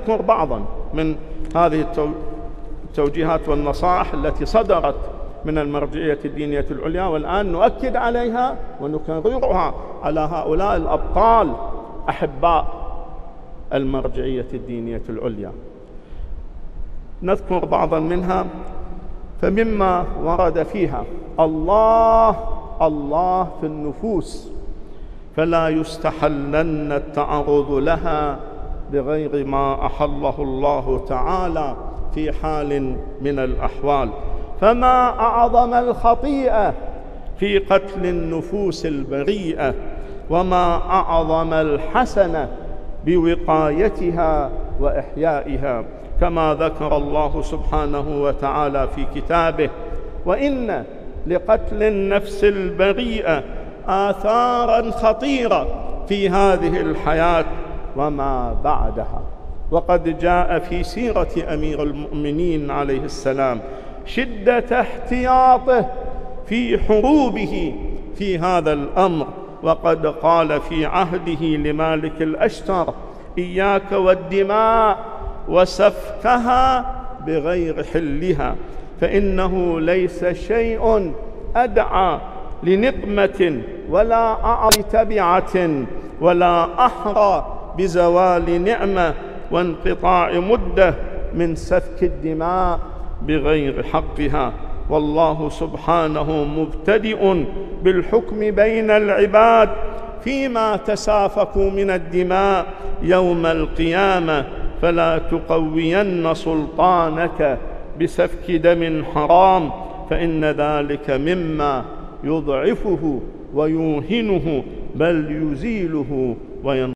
نذكر بعضا من هذه التوجيهات والنصائح التي صدرت من المرجعية الدينية العليا، والآن نؤكد عليها ونكررها على هؤلاء الأبطال أحباء المرجعية الدينية العليا. نذكر بعضا منها. فمما ورد فيها: الله الله في النفوس، فلا يستحلن التعرض لها بغير ما أحله الله تعالى في حال من الأحوال. فما أعظم الخطيئة في قتل النفوس البريئة، وما أعظم الحسنة بوقايتها وإحيائها، كما ذكر الله سبحانه وتعالى في كتابه: وإن لقتل النفس البريئة آثاراً خطيرة في هذه الحياة وما بعدها. وقد جاء في سيرة أمير المؤمنين عليه السلام شدة احتياطه في حروبه في هذا الأمر، وقد قال في عهده لمالك الأشتر: إياك والدماء وسفكها بغير حلها، فإنه ليس شيء أدعى لنقمة ولا أعظم تبعة ولا أحرى بزوال نعمة وانقطاع مدة من سفك الدماء بغير حقها. والله سبحانه مبتدئ بالحكم بين العباد فيما تسافكوا من الدماء يوم القيامة، فلا تقوين سلطانك بسفك دم حرام، فإن ذلك مما يضعفه ويوهنه بل يزيله وينقذه.